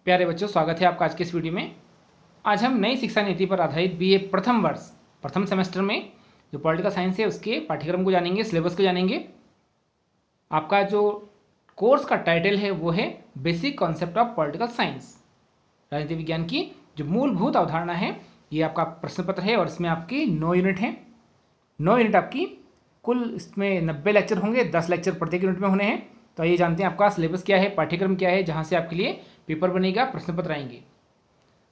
प्यारे बच्चों, स्वागत है आपका आज के इस वीडियो में। आज हम नई शिक्षा नीति पर आधारित बीए प्रथम वर्ष प्रथम सेमेस्टर में जो पॉलिटिकल साइंस है उसके पाठ्यक्रम को जानेंगे, सिलेबस को जानेंगे। आपका जो कोर्स का टाइटल है वो है basic concept of political science. राजनीति विज्ञान की जो मूलभूत अवधारणा है, ये आपका प्रश्न पत्र है और इसमें आपकी 9 यूनिट हैं। 9 यूनिट आपकी कुल इसमें 90 लेक्चर होंगे, 10 लेक्चर प्रत्येक यूनिट में होने हैं। तो आइए जानते हैं आपका सिलेबस क्या है, पाठ्यक्रम क्या है, जहाँ से आपके लिए पेपर बनेगा, प्रश्न पत्र आएंगे।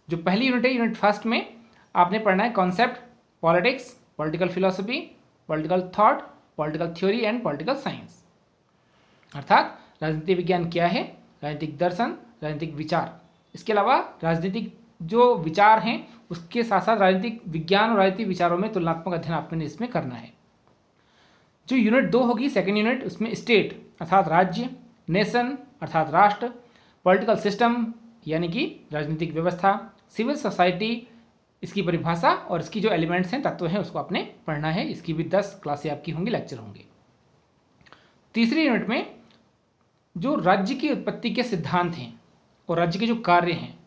जो पहली यूनिट है, यूनिट फर्स्ट में आपने पढ़ना है concept politics, political philosophy, political thought, political theory and political science. अर्थात राजनीति विज्ञान क्या है, राजनीतिक दर्शन, राजनीतिक विचार। इसके अलावा राजनीतिक जो विचार हैं उसके साथ साथ राजनीतिक विज्ञान और राजनीतिक विचारों में तुलनात्मक अध्ययन आपने इसमें करना है। जो यूनिट 2 होगी, सेकेंड यूनिट, उसमें स्टेट अर्थात राज्य, नेशन अर्थात राष्ट्र, पॉलिटिकल सिस्टम यानी कि राजनीतिक व्यवस्था, सिविल सोसाइटी इसकी परिभाषा और इसकी जो एलिमेंट्स हैं, तत्व हैं, उसको आपने पढ़ना है। इसकी भी 10 क्लासें आपकी होंगी, लेक्चर होंगे। तीसरी यूनिट में जो राज्य की उत्पत्ति के सिद्धांत हैं और राज्य के जो कार्य हैं,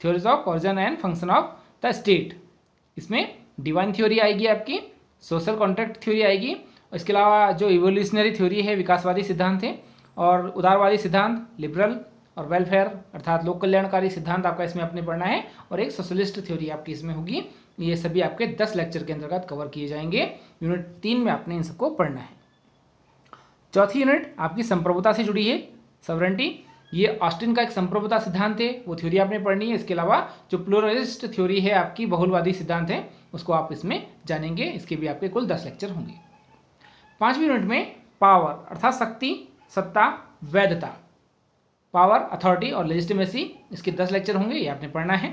theories of origin and function of the state, इसमें डिवाइन थ्योरी आएगी, आपकी सोशल कॉन्ट्रैक्ट थ्योरी आएगी। इसके अलावा जो इवोल्यूशनरी थ्योरी है, विकासवादी सिद्धांत है, और उदारवादी सिद्धांत, लिबरल और वेलफेयर अर्थात लोक कल्याणकारी सिद्धांत आपका इसमें आपने पढ़ना है, और एक सोशलिस्ट थ्योरी आपकी इसमें होगी। ये सभी आपके 10 लेक्चर के अंतर्गत कवर किए जाएंगे। यूनिट 3 में आपने इन सबको पढ़ना है। चौथी यूनिट आपकी संप्रभुता से जुड़ी है, सॉवरेंटी। ये ऑस्टिन का एक संप्रभुता सिद्धांत है, वो थ्योरी आपने पढ़नी है। इसके अलावा जो प्लूरलिस्ट थ्योरी है आपकी, बहुलवादी सिद्धांत है, उसको आप इसमें जानेंगे। इसके भी आपके कुल 10 लेक्चर होंगे। 5वीं यूनिट में पावर अर्थात शक्ति, सत्ता, वैधता, पावर, अथॉरिटी और लेजिटिमेसी, इसके 10 लेक्चर होंगे, ये आपने पढ़ना है।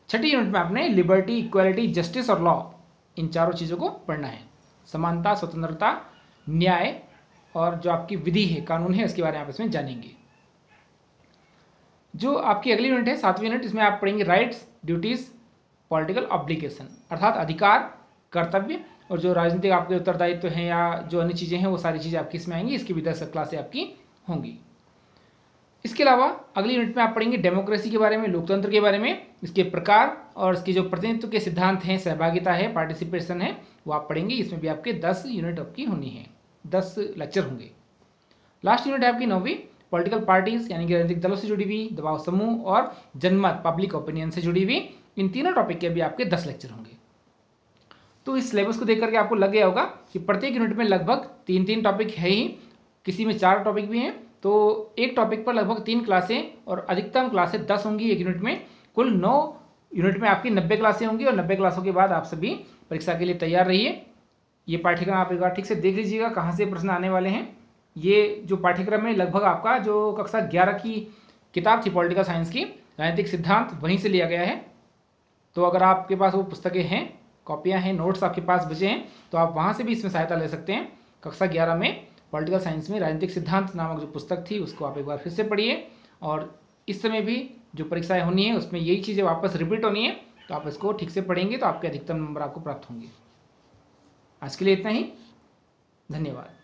6ठी यूनिट में आपने लिबर्टी, इक्वालिटी, जस्टिस और लॉ, इन चारों चीज़ों को पढ़ना है। समानता, स्वतंत्रता, न्याय और जो आपकी विधि है, कानून है, उसके बारे में आप इसमें जानेंगे। जो आपकी अगली यूनिट है, 7वीं यूनिट, इसमें आप पढ़ेंगे राइट्स, ड्यूटीज़, पॉलिटिकल ऑब्लिगेशन अर्थात अधिकार, कर्तव्य और जो राजनीतिक आपके उत्तरदायित्व हैं या जो अन्य चीज़ें हैं, वो सारी चीज़ें आपकी इसमें आएंगी। इसकी भी 10 क्लासें आपकी होंगी। इसके अलावा अगली यूनिट में आप पढ़ेंगे डेमोक्रेसी के बारे में, लोकतंत्र के बारे में, इसके प्रकार और इसके जो प्रतिनिधित्व के सिद्धांत हैं, सहभागिता है, पार्टिसिपेशन है, वो आप पढ़ेंगे। इसमें भी आपके 10 यूनिट आपकी होनी है, 10 लेक्चर होंगे। लास्ट यूनिट है आपकी 9वीं, पॉलिटिकल पार्टीज यानी कि राजनीतिक दलों से जुड़ी हुई, दबाव समूह और जनमत, पब्लिक ओपिनियन से जुड़ी हुई। इन तीनों टॉपिक के भी आपके 10 लेक्चर होंगे। तो इस सिलेबस को देख करके आपको लग गया होगा कि प्रत्येक यूनिट में लगभग 3-3 टॉपिक है ही, किसी में 4 टॉपिक भी हैं। तो एक टॉपिक पर लगभग 3 क्लासें और अधिकतम क्लासें 10 होंगी एक यूनिट में। कुल 9 यूनिट में आपकी 90 क्लासें होंगी और 90 क्लासों के बाद आप सभी परीक्षा के लिए तैयार रहिए। ये पाठ्यक्रम आप एक बार ठीक से देख लीजिएगा कहाँ से प्रश्न आने वाले हैं। ये जो पाठ्यक्रम है लगभग आपका जो कक्षा 11 की किताब थी पॉलिटिकल साइंस की, राजनीतिक सिद्धांत, वहीं से लिया गया है। तो अगर आपके पास वो पुस्तकें हैं, कॉपियाँ हैं, नोट्स आपके पास बचे हैं, तो आप वहाँ से भी इसमें सहायता ले सकते हैं। कक्षा 11 में पॉलिटिकल साइंस में राजनीतिक सिद्धांत नामक जो पुस्तक थी, उसको आप एक बार फिर से पढ़िए। और इस समय भी जो परीक्षाएं होनी है उसमें यही चीज़ें वापस रिपीट होनी है, तो आप इसको ठीक से पढ़ेंगे तो आपके अधिकतम नंबर आपको प्राप्त होंगे। आज के लिए इतना ही, धन्यवाद।